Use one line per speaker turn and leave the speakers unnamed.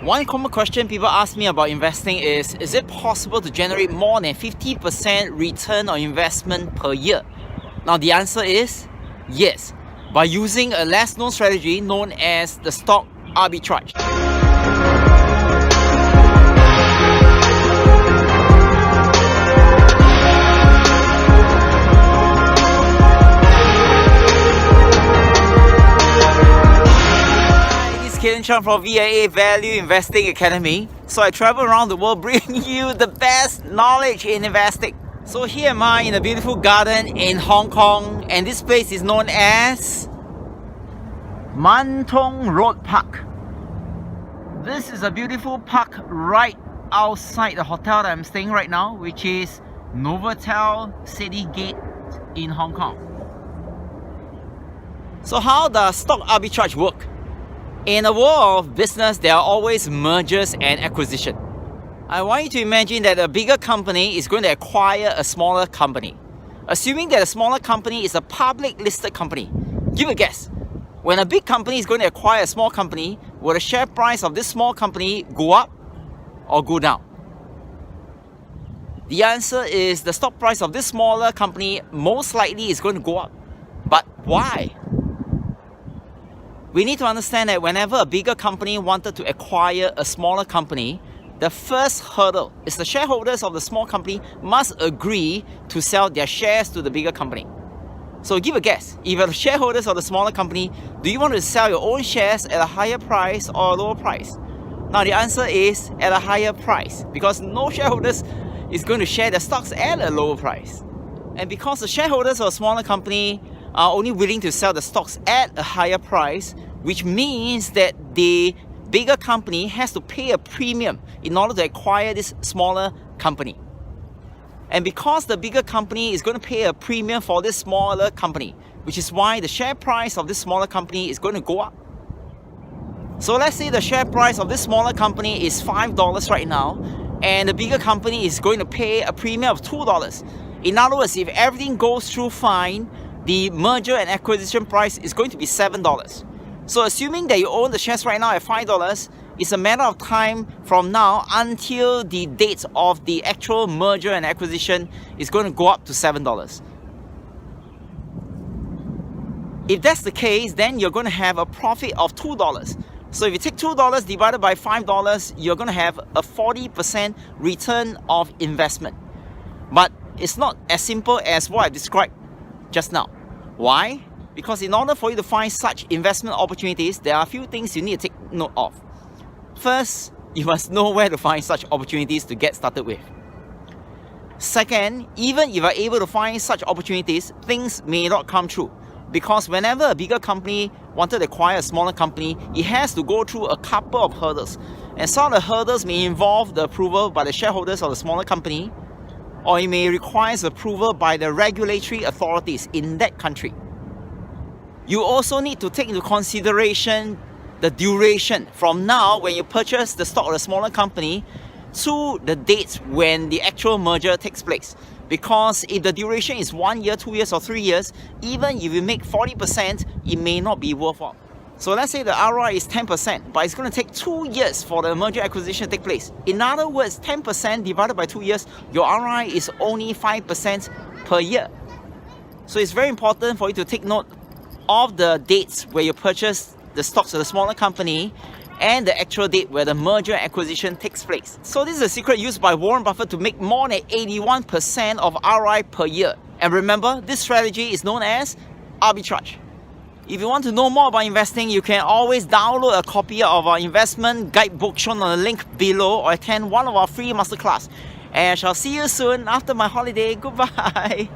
One common question people ask me about investing is it possible to generate more than 50% return on investment per year? Now the answer is yes, by using a less known strategy known as the stock arbitrage. Chang from VIA Value Investing Academy. So I travel around the world bringing you the best knowledge in investing. So here am I in a beautiful garden in Hong Kong, and this place is known as Man Thong Road Park. This is a beautiful park right outside the hotel that I'm staying right now, which is Novotel City Gate in Hong Kong. So how does stock arbitrage work? In a world of business, there are always mergers and acquisition. I want you to imagine that a bigger company is going to acquire a smaller company. Assuming that a smaller company is a public listed company, give a guess. When a big company is going to acquire a small company, will the share price of this small company go up or go down? The answer is the stock price of this smaller company most likely is going to go up. But why? We need to understand that whenever a bigger company wanted to acquire a smaller company, the first hurdle is the shareholders of the small company must agree to sell their shares to the bigger company. So give a guess, if you're the shareholders of the smaller company, do you want to sell your own shares at a higher price or a lower price? Now the answer is at a higher price, because no shareholders is going to share their stocks at a lower price. And because the shareholders of a smaller company are only willing to sell the stocks at a higher price, which means that the bigger company has to pay a premium in order to acquire this smaller company. And because the bigger company is going to pay a premium for this smaller company, which is why the share price of this smaller company is going to go up. So let's say the share price of this smaller company is $5 right now, and the bigger company is going to pay a premium of $2. In other words, if everything goes through fine, the merger and acquisition price is going to be $7. So assuming that you own the shares right now at $5, it's a matter of time from now until the date of the actual merger and acquisition is going to go up to $7. If that's the case, then you're going to have a profit of $2. So if you take $2 divided by $5, you're going to have a 40% return of investment. But it's not as simple as what I described just now. Why? Because in order for you to find such investment opportunities, there are a few things you need to take note of. First, you must know where to find such opportunities to get started with. Second, even if you are able to find such opportunities, things may not come true. Because whenever a bigger company wanted to acquire a smaller company, it has to go through a couple of hurdles. And some of the hurdles may involve the approval by the shareholders of the smaller company, or it may require approval by the regulatory authorities in that country. You also need to take into consideration the duration from now when you purchase the stock of a smaller company to the date when the actual merger takes place. Because if the duration is 1 year, 2 years or 3 years, even if you make 40%, it may not be worthwhile. So let's say the ROI is 10%, but it's going to take 2 years for the merger acquisition to take place. In other words, 10% divided by 2 years, your ROI is only 5% per year. So it's very important for you to take note of the dates where you purchase the stocks of the smaller company and the actual date where the merger acquisition takes place. So this is a secret used by Warren Buffett to make more than 81% of ROI per year. And remember, this strategy is known as arbitrage. If you want to know more about investing, you can always download a copy of our investment guidebook shown on the link below, or attend one of our free masterclass. And I shall see you soon after my holiday. Goodbye.